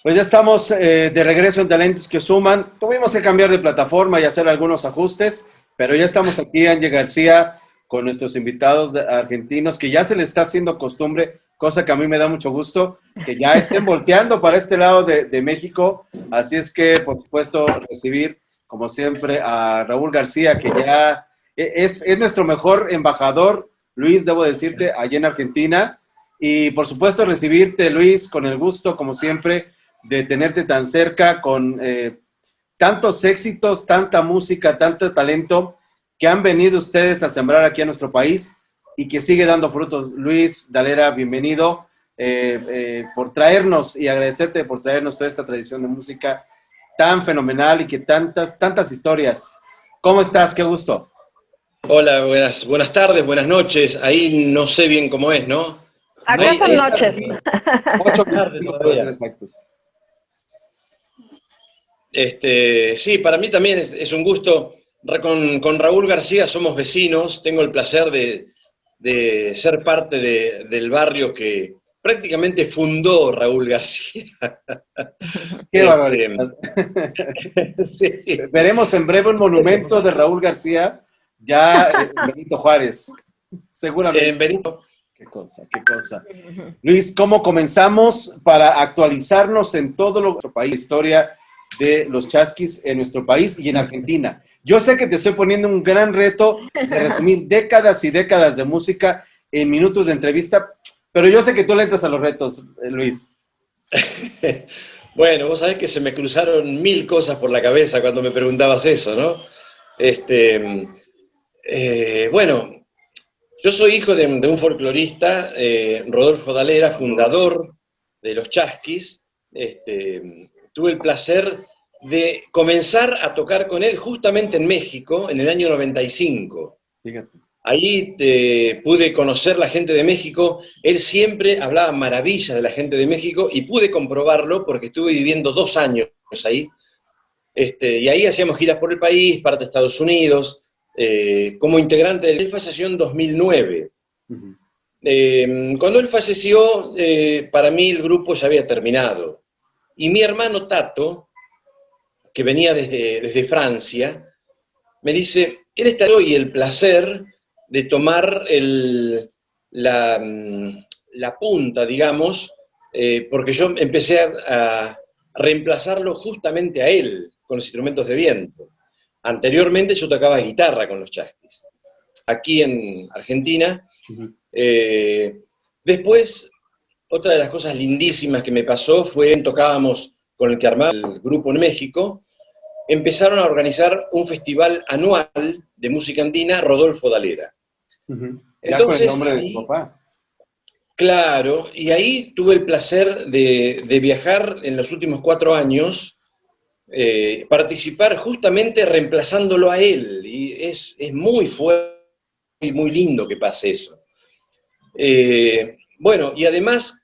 Pues ya estamos de regreso en Talentos que Suman. Tuvimos que cambiar de plataforma y hacer algunos ajustes, pero ya estamos aquí, Angie García, con nuestros invitados argentinos, que ya se les está haciendo costumbre, cosa que a mí me da mucho gusto, que ya estén volteando para este lado de México. Así es que, por supuesto, recibir, como siempre, a Raúl García, que ya es nuestro mejor embajador, Luis, debo decirte, allá en Argentina. Y, por supuesto, recibirte, Luis, con el gusto, como siempre, de tenerte tan cerca con tantos éxitos, tanta música, tanto talento que han venido ustedes a sembrar aquí a nuestro país y que sigue dando frutos. Luis Dalera, bienvenido por traernos y agradecerte por traernos toda esta tradición de música tan fenomenal y que tantas historias. ¿Cómo estás? Qué gusto. Hola, buenas tardes, buenas noches. Ahí no sé bien cómo es, ¿no? Acá son noches. 8:25 para ser exactos. Sí, para mí también es un gusto. Con Raúl García somos vecinos, tengo el placer de ser parte del barrio que prácticamente fundó Raúl García. Qué barbaridad. Sí. Veremos en breve un monumento de Raúl García, ya en Benito Juárez, seguramente. En Benito. Qué cosa, qué cosa. Luis, ¿cómo comenzamos para actualizarnos en todo nuestro país, la historia de los chasquis en nuestro país y en Argentina? Yo sé que te estoy poniendo un gran reto de resumir décadas y décadas de música en minutos de entrevista, pero yo sé que tú le entras a los retos, Luis. Bueno, vos sabés que se me cruzaron mil cosas por la cabeza cuando me preguntabas eso, ¿no? Bueno, yo soy hijo de un folclorista, Rodolfo Dalera, fundador de los Chasquis. Tuve el placer de comenzar a tocar con él justamente en México en el año 95. Fíjate. Ahí pude conocer la gente de México. Él siempre hablaba maravillas de la gente de México y pude comprobarlo porque estuve viviendo 2 años ahí. Y ahí hacíamos giras por el país, parte de Estados Unidos, como integrante del... Él falleció en 2009. Uh-huh. Cuando él falleció, para mí el grupo ya había terminado. Y mi hermano Tato, que venía desde Francia, me dice, él está hoy el placer de tomar la punta, digamos, porque yo empecé a reemplazarlo justamente a él con los instrumentos de viento. Anteriormente yo tocaba guitarra con los Chasquis, aquí en Argentina. Uh-huh. Después, otra de las cosas lindísimas que me pasó fue, tocábamos con el que armaba el grupo en México, empezaron a organizar un festival anual de música andina, Rodolfo Dalera. Uh-huh. Entonces, con el nombre de tu papá. Claro, y ahí tuve el placer de viajar en los últimos 4 años, participar justamente reemplazándolo a él, y es muy fuerte y muy lindo que pase eso. Bueno, y además,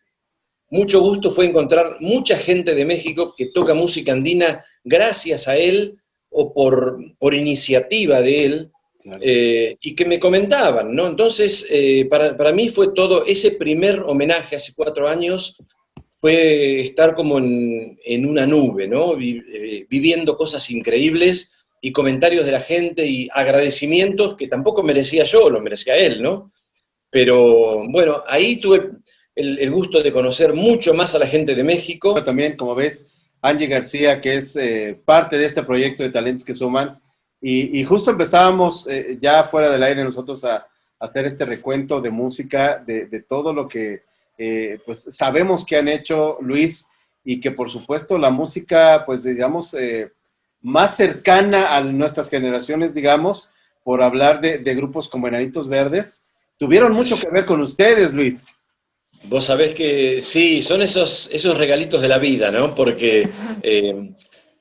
mucho gusto fue encontrar mucha gente de México que toca música andina gracias a él o por iniciativa de él. Claro. Y que me comentaban, ¿no? Entonces, para mí fue todo, ese primer homenaje hace 4 años, fue estar como en una nube, ¿no? Viviendo cosas increíbles y comentarios de la gente y agradecimientos que tampoco merecía yo, lo merecía él, ¿no? Pero bueno, ahí tuve el gusto de conocer mucho más a la gente de México. También, como ves, Angie García, que es parte de este proyecto de Talentos que Suman, y justo empezábamos ya fuera del aire nosotros a hacer este recuento de música, de todo lo que pues sabemos que han hecho, Luis, y que por supuesto la música, pues digamos, más cercana a nuestras generaciones, digamos, por hablar de grupos como Enanitos Verdes, tuvieron mucho que ver con ustedes, Luis. Vos sabés que sí, son esos regalitos de la vida, ¿no? Porque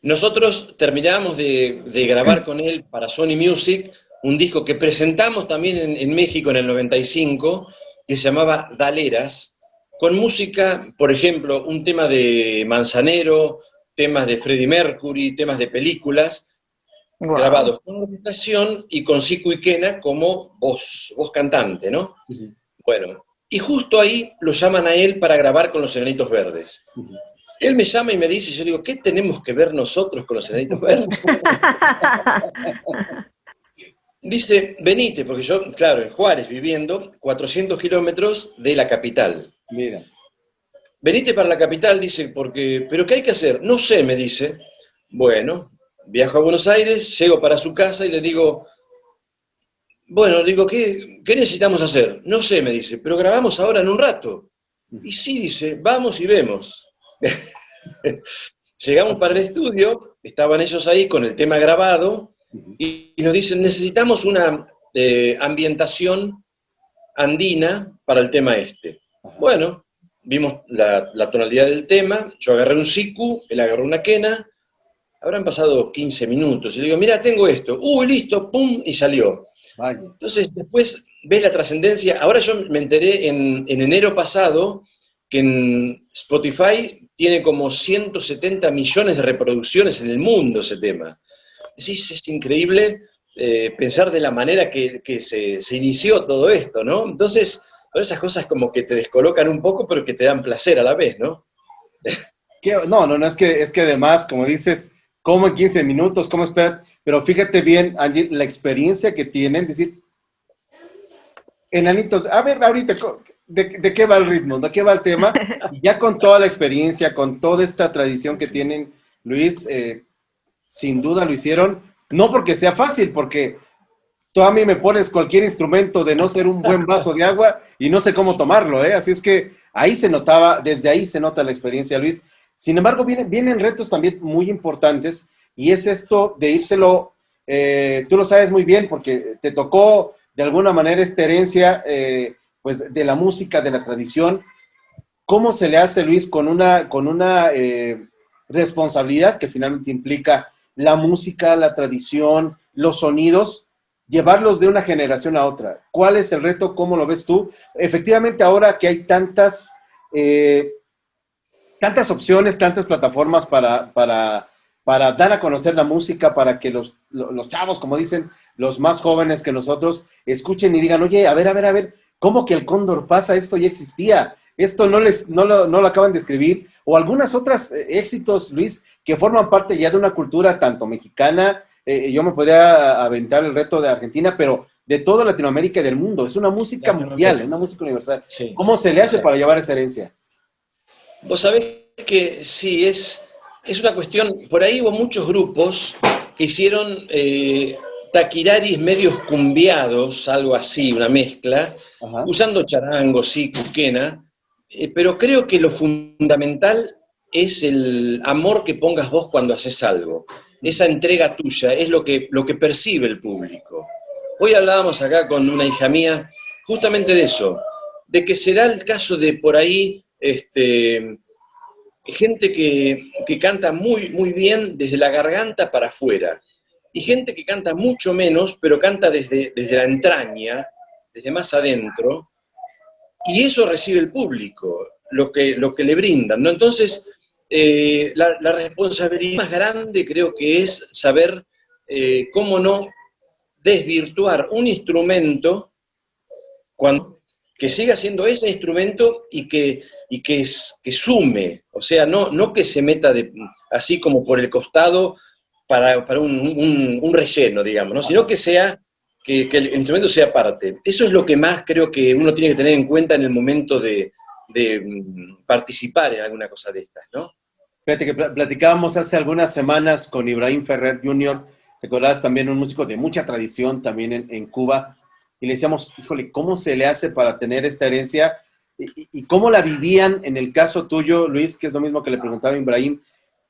nosotros terminamos de grabar con él para Sony Music un disco que presentamos también en México en el 95, que se llamaba Daleras, con música, por ejemplo, un tema de Manzanero, temas de Freddie Mercury, temas de películas, wow, grabados con orquestación y con Siku Ikena como voz cantante, ¿no? Uh-huh. Bueno, y justo ahí lo llaman a él para grabar con los Enanitos Verdes. Uh-huh. Él me llama y me dice, yo digo, ¿qué tenemos que ver nosotros con los Enanitos Verdes? Dice, venite, porque yo, claro, en Juárez viviendo, 400 kilómetros de la capital. Mira. Venite para la capital, dice, porque, ¿pero qué hay que hacer? No sé, me dice. Bueno, viajo a Buenos Aires, llego para su casa y le digo, bueno, digo, ¿qué necesitamos hacer? No sé, me dice, pero grabamos ahora en un rato. Y sí, dice, vamos y vemos. Llegamos para el estudio, estaban ellos ahí con el tema grabado, y nos dicen, necesitamos una ambientación andina para el tema este. Bueno, vimos la tonalidad del tema, yo agarré un siku, él agarró una quena, habrán pasado 15 minutos, y le digo, mira, tengo esto, listo, pum, y salió. Vaya. Entonces, después ves la trascendencia. Ahora yo me enteré en enero pasado que en Spotify tiene como 170 millones de reproducciones en el mundo ese tema. Es increíble pensar de la manera que se inició todo esto, ¿no? Entonces, todas esas cosas como que te descolocan un poco, pero que te dan placer a la vez, ¿no? No, es que además, como dices, como en 15 minutos, cómo esperar, pero fíjate bien, Angie, la experiencia que tienen, decir, enanitos, a ver, ahorita, ¿de qué va el ritmo? ¿De qué va el tema? Y ya con toda la experiencia, con toda esta tradición que tienen, Luis, sin duda lo hicieron, no porque sea fácil, porque tú a mí me pones cualquier instrumento de no ser un buen vaso de agua y no sé cómo tomarlo, ¿eh? Así es que ahí se notaba, desde ahí se nota la experiencia, Luis. Sin embargo, vienen retos también muy importantes y es esto de írselo, tú lo sabes muy bien porque te tocó de alguna manera esta herencia pues de la música, de la tradición. ¿Cómo se le hace, Luis, con una responsabilidad que finalmente implica la música, la tradición, los sonidos, llevarlos de una generación a otra? ¿Cuál es el reto? ¿Cómo lo ves tú? Efectivamente, ahora que hay tantas opciones, tantas plataformas para dar a conocer la música, para que los chavos, como dicen, los más jóvenes que nosotros, escuchen y digan, oye, a ver, ¿cómo que el cóndor pasa? Esto ya existía. Esto no lo acaban de escribir. O algunas otras éxitos, Luis, que forman parte ya de una cultura tanto mexicana, yo me podría aventar el reto de Argentina, pero de toda Latinoamérica y del mundo. Es una música mundial, una música universal. Sí. ¿Cómo se le hace para llevar esa herencia? Vos sabés que sí, es una cuestión, por ahí hubo muchos grupos que hicieron taquiraris medios cumbiados, algo así, una mezcla, Ajá. usando charango, sí, quena, pero creo que lo fundamental es el amor que pongas vos cuando haces algo. Esa entrega tuya es lo que percibe el público. Hoy hablábamos acá con una hija mía justamente de eso, de que se da el caso de por ahí gente que canta muy, muy bien desde la garganta para afuera, y gente que canta mucho menos, pero canta desde la entraña, desde más adentro, y eso recibe el público, lo que le brindan, ¿no? Entonces, la responsabilidad más grande creo que es saber cómo no desvirtuar un instrumento que siga siendo ese instrumento y que sume, o sea, no que se meta así como por el costado para un relleno, digamos, ¿no? Sino que el instrumento sea parte. Eso es lo que más creo que uno tiene que tener en cuenta en el momento de participar en alguna cosa de estas, ¿no? Fíjate que platicábamos hace algunas semanas con Ibrahim Ferrer Jr., recordás también un músico de mucha tradición también en Cuba, y le decíamos, híjole, ¿cómo se le hace para tener esta herencia? Y cómo la vivían en el caso tuyo, Luis, que es lo mismo que le preguntaba a Ibrahim,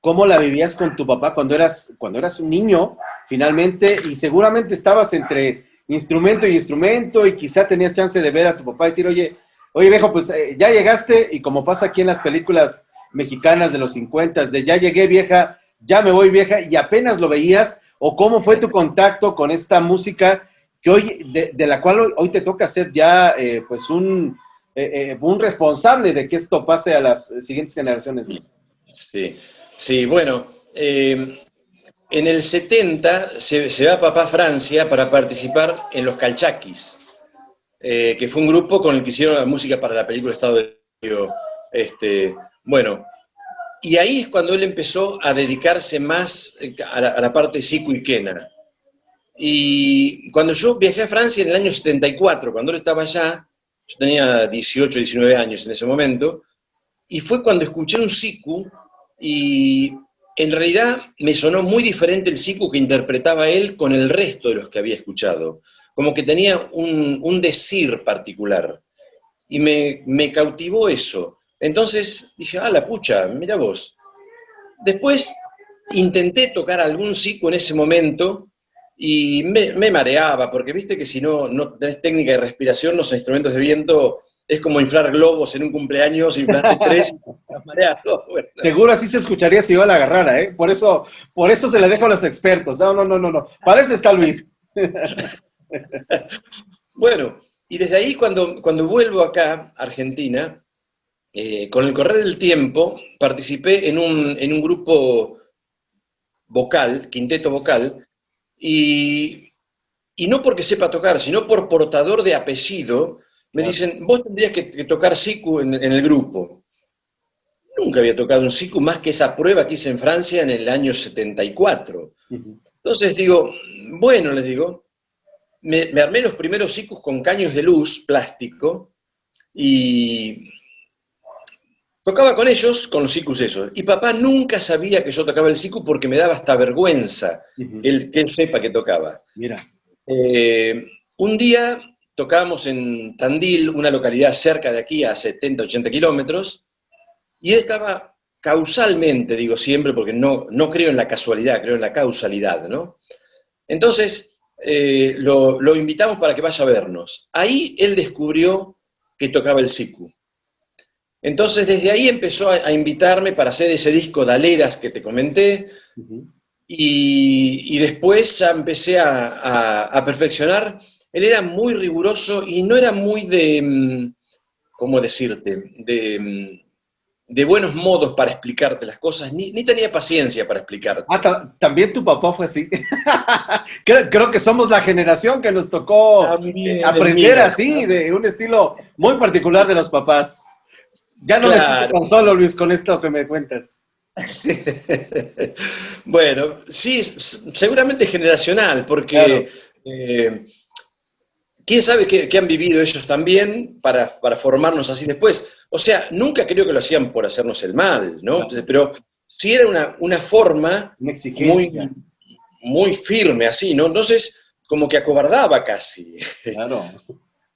¿cómo la vivías con tu papá cuando eras un niño, finalmente, y seguramente estabas entre instrumento y instrumento, y quizá tenías chance de ver a tu papá y decir, oye, viejo, pues ya llegaste, y como pasa aquí en las películas mexicanas de los 50, de ya llegué vieja, ya me voy vieja, y apenas lo veías, o cómo fue tu contacto con esta música que hoy, de la cual hoy te toca ser ya pues un responsable de que esto pase a las siguientes generaciones. Sí, bueno, en el 70 se va papá a Francia para participar en los Calchaquis, que fue un grupo con el que hicieron la música para la película Estado de Dios. Bueno, Y ahí es cuando él empezó a dedicarse más a la parte siku y quena. Y cuando yo viajé a Francia en el año 74, cuando él estaba allá, yo tenía 18, 19 años en ese momento, y fue cuando escuché un siku, y en realidad me sonó muy diferente el siku que interpretaba él con el resto de los que había escuchado. Como que tenía un decir particular. Y me cautivó eso. Entonces dije, ah, la pucha, mira vos. Después intenté tocar algún siku en ese momento y me mareaba, porque viste que si no tenés técnica de respiración, los instrumentos de viento es como inflar globos en un cumpleaños, inflaste tres y estás mareado. Bueno, Seguro así se escucharía si yo la agarrara, ¿eh? Por eso se le dejo a los expertos. No, no, no, no, no. Para eso está Luis. bueno, y desde ahí cuando vuelvo acá, a Argentina, con el correr del tiempo, participé en un grupo vocal, quinteto vocal, y, y no porque sepa tocar, sino por portador de apellido, me Claro. dicen, vos tendrías que tocar siku en el grupo. Nunca había tocado un siku más que esa prueba que hice en Francia en el año 74. Ujú. Entonces digo, bueno, les digo, me armé los primeros sikus con caños de luz, plástico, y tocaba con ellos, con los sikus esos. Y papá nunca sabía que yo tocaba el siku porque me daba hasta vergüenza Ujú. que él sepa que tocaba. Mira. Un día tocábamos en Tandil, una localidad cerca de aquí, a 70, 80 kilómetros, y él estaba causalmente, digo siempre, porque no creo en la casualidad, creo en la causalidad, ¿no? Entonces, lo invitamos para que vaya a vernos. Ahí él descubrió que tocaba el siku. Entonces, desde ahí empezó a invitarme para hacer ese disco de Aleras que te comenté, Ujú. y después ya empecé a perfeccionar. Él era muy riguroso y no era muy ¿cómo decirte? De buenos modos para explicarte las cosas, ni tenía paciencia para Ah, explicarte. también tu papá fue así. Creo que somos la generación que nos tocó También el aprender mío. así, de un estilo muy particular de los papás. Ya no me siento Claro. tan solo, Luis, con esto que me cuentas. Bueno, sí, seguramente generacional, porque Claro, quién sabe qué han vivido ellos también para formarnos así después. O sea, nunca creo que lo hacían por hacernos el mal, ¿no? claro. Pero sí era una forma Una muy, exigencia, muy firme, así, ¿no? Entonces, como que acobardaba casi. claro.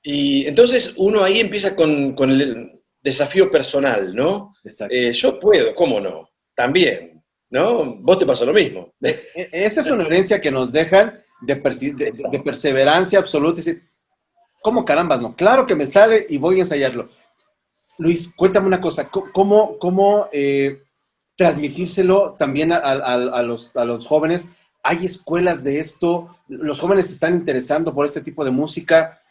Y entonces uno ahí empieza con el desafío personal, ¿no? Exacto. Yo puedo, ¿cómo no? También, ¿no? Vos te pasa lo mismo. Esa es una herencia que nos dejan de Exacto. perseverancia absoluta. Y decir, ¿cómo carambas? No, claro que me sale y voy a ensayarlo. Luis, cuéntame una cosa, ¿cómo transmitírselo también a los jóvenes? ¿Hay escuelas de esto? ¿Los jóvenes se están interesando por este tipo de música?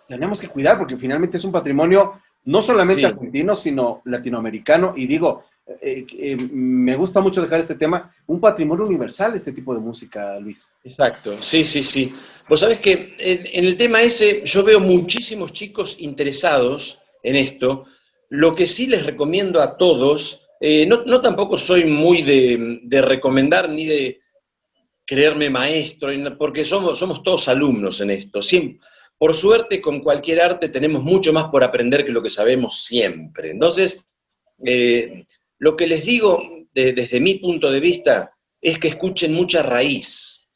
Tenemos que cuidar porque finalmente es un patrimonio no solamente Sí, argentino, sino latinoamericano. Y digo, me gusta mucho dejar este tema, un patrimonio universal este tipo de música, Luis. exacto. Sí, sí, sí. Vos sabés que en el tema ese yo veo muchísimos chicos interesados en esto. Lo que sí les recomiendo a todos, no tampoco soy muy de recomendar ni de creerme maestro, porque somos todos alumnos en esto. Por suerte, con cualquier arte tenemos mucho más por aprender que lo que sabemos siempre. Entonces, eh, lo que les digo desde mi punto de vista es que escuchen mucha raíz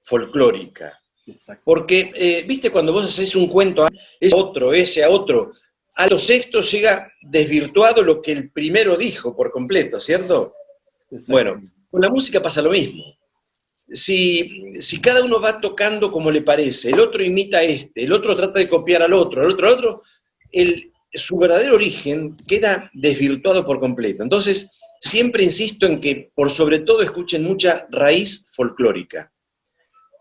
folclórica. Exacto, Porque, viste, cuando vos haces un cuento, ese a otro, a los sextos llega desvirtuado lo que el primero dijo por completo, ¿cierto? Bueno, exactamente. con la música pasa lo mismo. Si cada uno va tocando como le parece, el otro imita a este, el otro trata de copiar al otro, su verdadero origen queda desvirtuado por completo. Entonces, siempre insisto en que, por sobre todo, escuchen mucha raíz folclórica.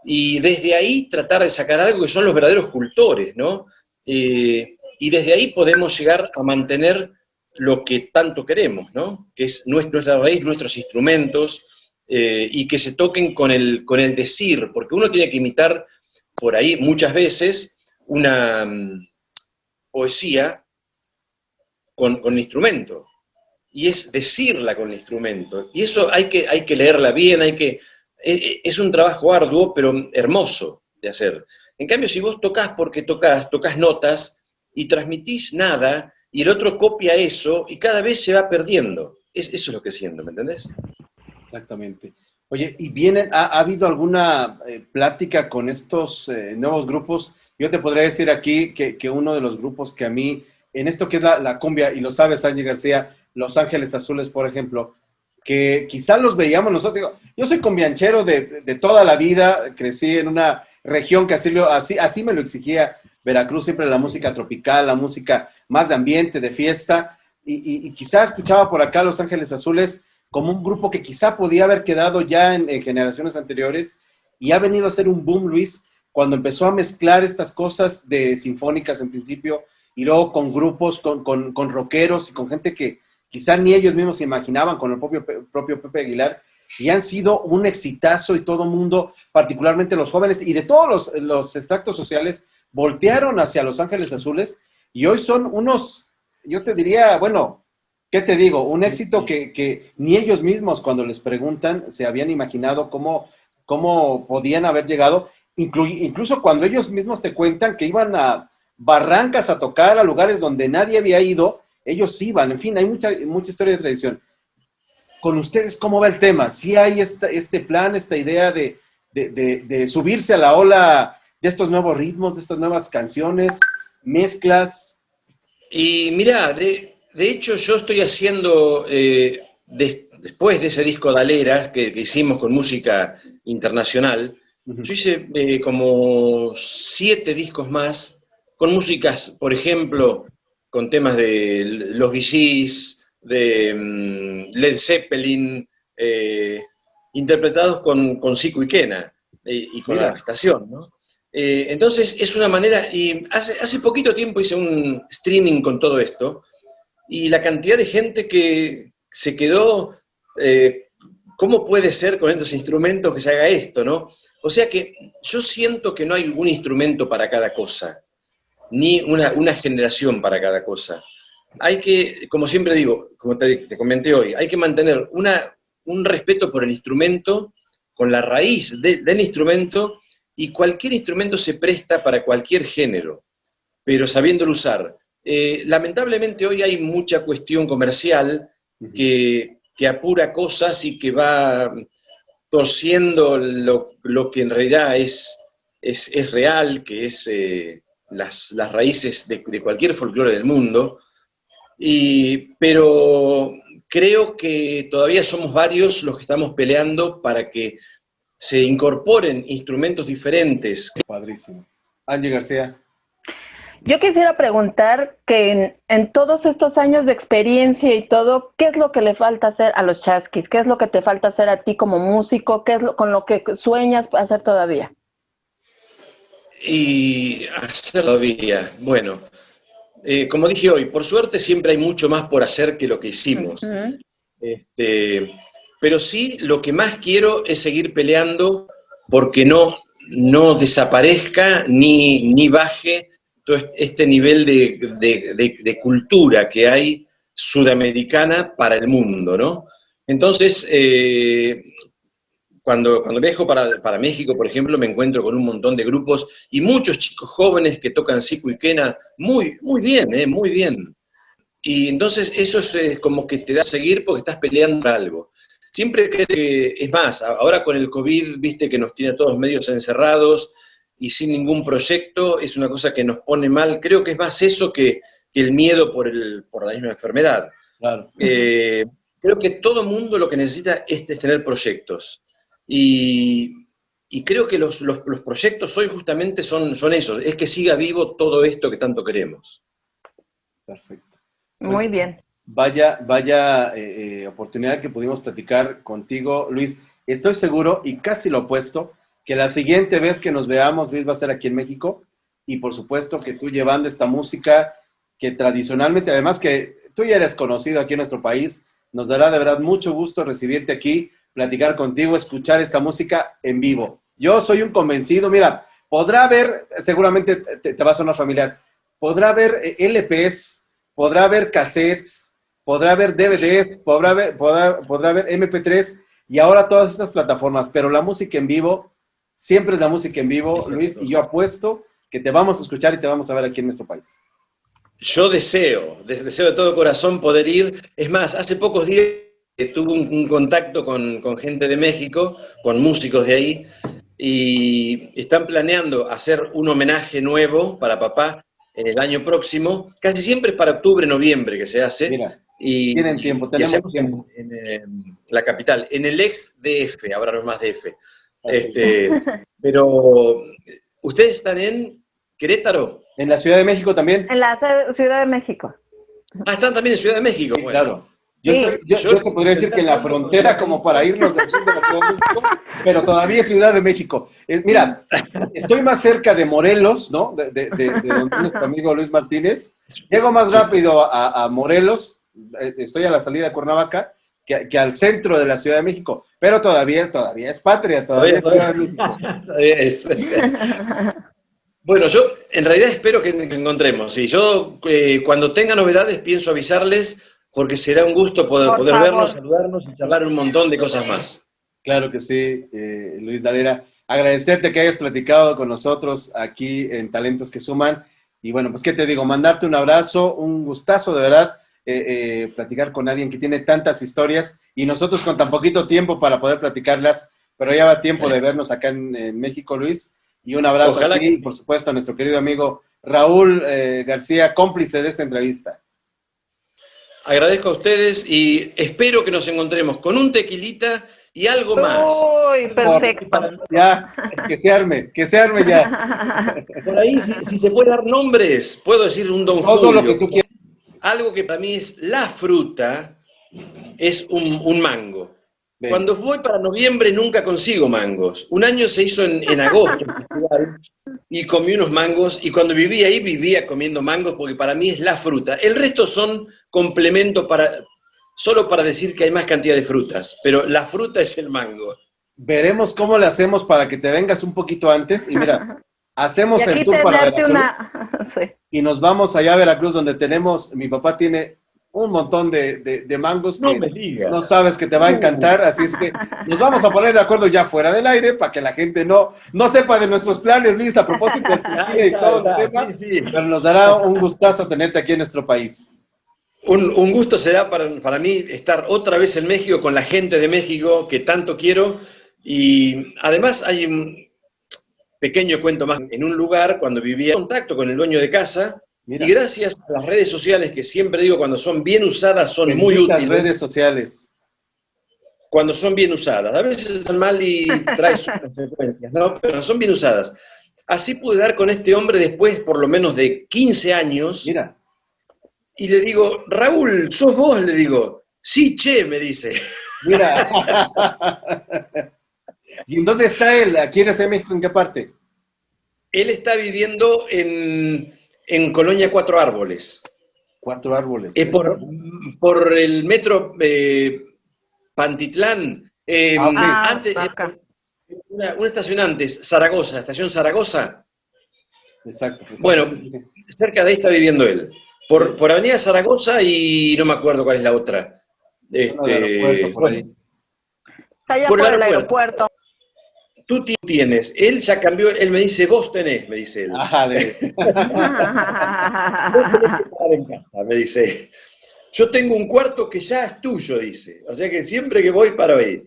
Y desde ahí tratar de sacar algo que son los verdaderos cultores, ¿no? Y desde ahí podemos llegar a mantener lo que tanto queremos, ¿no? Que es nuestra raíz, nuestros instrumentos, y que se toquen con el decir, porque uno tiene que imitar por ahí muchas veces una poesía con instrumento. y es decirla con el instrumento. Y eso hay que leerla bien, es un trabajo arduo, pero hermoso de hacer. En cambio, si vos tocas porque tocas notas y transmitís nada, y el otro copia eso, y cada vez se va perdiendo. Eso es lo que siento, ¿me entendés? Exactamente. Oye, ¿y ha habido alguna plática con estos nuevos grupos? Yo te podría decir aquí que uno de los grupos que a mí, en esto que es la cumbia, y lo sabes, Angie García, Los Ángeles Azules, por ejemplo, que quizás los veíamos nosotros. Digo, yo soy cumbianchero de toda la vida, crecí en una región que así me lo exigía Veracruz, siempre la música tropical, la música más de ambiente, de fiesta, y quizás escuchaba por acá Los Ángeles Azules como un grupo que quizá podía haber quedado ya en generaciones anteriores, y ha venido a ser un boom, Luis, cuando empezó a mezclar estas cosas de sinfónicas en principio, y luego con grupos, con rockeros y con gente que quizá ni ellos mismos se imaginaban, con el propio Pepe Aguilar, y han sido un exitazo, y todo el mundo, particularmente los jóvenes y de todos los extractos sociales, voltearon hacia Los Ángeles Azules, y hoy son unos, yo te diría, bueno, ¿qué te digo? Un éxito que ni ellos mismos, cuando les preguntan, se habían imaginado cómo podían haber llegado, incluso cuando ellos mismos te cuentan que iban a Barrancas a tocar, a lugares donde nadie había ido, ellos iban. En fin, hay mucha historia de tradición. Con ustedes, ¿cómo va el tema? ¿Sí hay este plan, esta idea de subirse a la ola de estos nuevos ritmos, de estas nuevas canciones, mezclas? Y mirá, de hecho yo estoy haciendo, después de ese disco de Aleras que hicimos con música internacional, yo hice como 7 discos más, con músicas, por ejemplo, con temas de los Bee Gees, de Led Zeppelin, interpretados con Cico y Quena, y con la orquestación, ¿no? Entonces es una manera, y hace poquito tiempo hice un streaming con todo esto, y la cantidad de gente que se quedó, ¿cómo puede ser con estos instrumentos que se haga esto, no? O sea que yo siento que no hay un instrumento para cada cosa, ni una generación para cada cosa. Hay que, como siempre digo, como te comenté hoy, hay que mantener un respeto por el instrumento, con la raíz del instrumento, y cualquier instrumento se presta para cualquier género, pero sabiéndolo usar. Lamentablemente hoy hay mucha cuestión comercial que apura cosas y que va torciendo lo que en realidad es real, que es las raíces de cualquier folclore del mundo. Pero creo que todavía somos varios los que estamos peleando para que se incorporen instrumentos diferentes. Padrísimo. Angie García. Yo quisiera preguntar que en todos estos años de experiencia y todo, ¿qué es lo que le falta hacer a los Chasquis? ¿Qué es lo que te falta hacer a ti como músico? ¿Qué es con lo que sueñas hacer todavía? Y hacer todavía, bueno, como dije hoy, por suerte siempre hay mucho más por hacer que lo que hicimos. Pero sí, lo que más quiero es seguir peleando porque no desaparezca ni baje todo este nivel de cultura que hay sudamericana para el mundo, ¿no? Entonces, cuando viajo para México, por ejemplo, me encuentro con un montón de grupos y muchos chicos jóvenes que tocan Cico y Quena muy bien, muy bien. Y entonces eso es como que te da a seguir porque estás peleando por algo. Siempre que, es más, ahora con el COVID, viste que nos tiene a todos medios encerrados y sin ningún proyecto, es una cosa que nos pone mal. Creo que es más eso que el miedo por la misma enfermedad. Claro. Creo que todo mundo lo que necesita es tener proyectos. Y creo que los proyectos hoy justamente son esos, es que siga vivo todo esto que tanto queremos. Perfecto. Muy bien. Vaya oportunidad que pudimos platicar contigo, Luis. Estoy seguro, y casi lo opuesto, que la siguiente vez que nos veamos, Luis, va a ser aquí en México, y por supuesto que tú llevando esta música que tradicionalmente, además que tú ya eres conocido aquí en nuestro país, nos dará de verdad mucho gusto recibirte aquí, platicar contigo, escuchar esta música en vivo. Yo soy un convencido, mira, podrá haber, seguramente te va a sonar familiar, podrá haber LPs, podrá haber cassettes, podrá haber DVD, podrá haber MP3 y ahora todas estas plataformas, pero la música en vivo, siempre es la música en vivo, Luis, y yo apuesto que te vamos a escuchar y te vamos a ver aquí en nuestro país. Yo deseo de todo corazón poder ir. Es más, hace pocos días tuve un contacto con gente de México, con músicos de ahí, y están planeando hacer un homenaje nuevo para papá en el año próximo. Casi siempre es para octubre, noviembre que se hace. Mira, y, tienen tiempo, y hacemos tiempo. En la capital, en el ex DF, ahora no es más DF. Así. Pero, ¿ustedes están en Querétaro? ¿En la Ciudad de México también? En la Ciudad de México. Ah, están también en Ciudad de México. Sí, Bueno. claro. Yo Sí. te podría decir que en la frontera, como para irnos del sur de la Ciudad de México, pero todavía es Ciudad de México. Mira, estoy más cerca de Morelos, ¿no? De donde nuestro amigo Luis Martínez. Llego más rápido a Morelos, estoy a la salida de Cuernavaca, que al centro de la Ciudad de México. Pero todavía es patria, todavía es Ciudad de México. Bueno, yo en realidad espero que encontremos. Y yo cuando tenga novedades pienso avisarles, porque será un gusto poder vernos, saludarnos y charlar un montón de cosas más. Claro que sí, Luis Dalera. Agradecerte que hayas platicado con nosotros aquí en Talentos que Suman. Y bueno, pues qué te digo, mandarte un abrazo, un gustazo de verdad, platicar con alguien que tiene tantas historias y nosotros con tan poquito tiempo para poder platicarlas, pero ya va tiempo de vernos acá en México, Luis. Y un abrazo a ti y por supuesto a nuestro querido amigo Raúl García, cómplice de esta entrevista. Agradezco a ustedes y espero que nos encontremos con un tequilita y algo más. Uy, perfecto. Ya, que se arme ya. Por ahí, si se puede dar nombres, puedo decir un Don Todo Julio. lo que tú quieras. Algo que para mí es la fruta, es un mango. Ven. Cuando voy para noviembre nunca consigo mangos. Un año se hizo en agosto el festival y comí unos mangos, y cuando vivía ahí vivía comiendo mangos porque para mí es la fruta. El resto son complementos solo para decir que hay más cantidad de frutas, pero la fruta es el mango. Veremos cómo le hacemos para que te vengas un poquito antes y mira, hacemos el tour para Veracruz Sí. Y nos vamos allá a Veracruz donde mi papá tiene un montón de mangos No que me digas. no sabes que te va a encantar, así es que nos vamos a poner de acuerdo ya fuera del aire para que la gente no sepa de nuestros planes, Luis, a propósito del tequila y todo el tema, sí. Pero nos dará un gustazo tenerte aquí en nuestro país. Un gusto será para mí estar otra vez en México con la gente de México que tanto quiero, y además hay un pequeño cuento más. En un lugar, cuando vivía en contacto con el dueño de casa, Mira. Y gracias a las redes sociales, que siempre digo cuando son bien usadas son muy útiles. Redes sociales. Cuando son bien usadas. A veces están mal y traen sus consecuencias, ¿no? Pero son bien usadas. Así pude dar con este hombre después por lo menos de 15 años. Mira. Y le digo, Raúl, ¿sos vos? Le digo, sí, che, me dice. Mira. ¿Y en dónde está él? ¿Aquí en Ciudad de México? ¿En qué parte? Él está viviendo en Colonia Cuatro Árboles. Cuatro Árboles. Por el metro Pantitlán. Antes, una estación antes, Zaragoza, estación Zaragoza. Exacto. Bueno, cerca de ahí está viviendo él. Por Avenida Zaragoza y no me acuerdo cuál es la otra. Por allá por el aeropuerto. Tú tienes, él ya cambió, él me dice, vos tenés, me dice él. Ajá, Vos tenés que estar en casa, me dice. Yo tengo un cuarto que ya es tuyo, dice. O sea que siempre que voy paro ahí.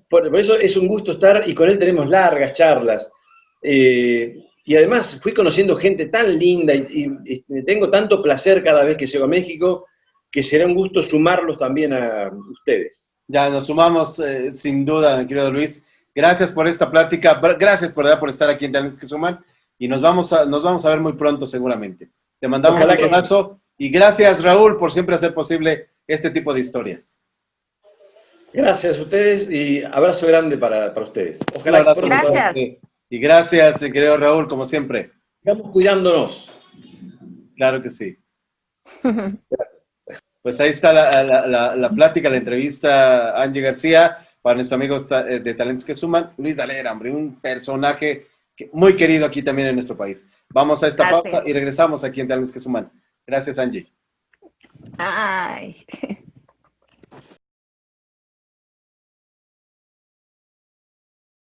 Por eso es un gusto estar, y con él tenemos largas charlas. Y además fui conociendo gente tan linda y tengo tanto placer cada vez que llego a México, que será un gusto sumarlos también a ustedes. Ya nos sumamos sin duda, mi querido Luis. Gracias por esta plática, gracias por estar aquí en Talentos que Suman, y nos vamos a ver muy pronto seguramente. Te mandamos un abrazo y gracias, Raúl, por siempre hacer posible este tipo de historias. Gracias a ustedes y abrazo grande para ustedes. Ojalá que pronto. Gracias. Y gracias, mi querido Raúl, como siempre. Sigamos cuidándonos. Claro que sí. Pues ahí está la plática, la entrevista a Angie García, para nuestros amigos de Talentos que Suman. Luis Dalera, hombre, un personaje muy querido aquí también en nuestro país. Vamos a esta pausa y regresamos aquí en Talentos que Suman. Gracias, Angie. Ay.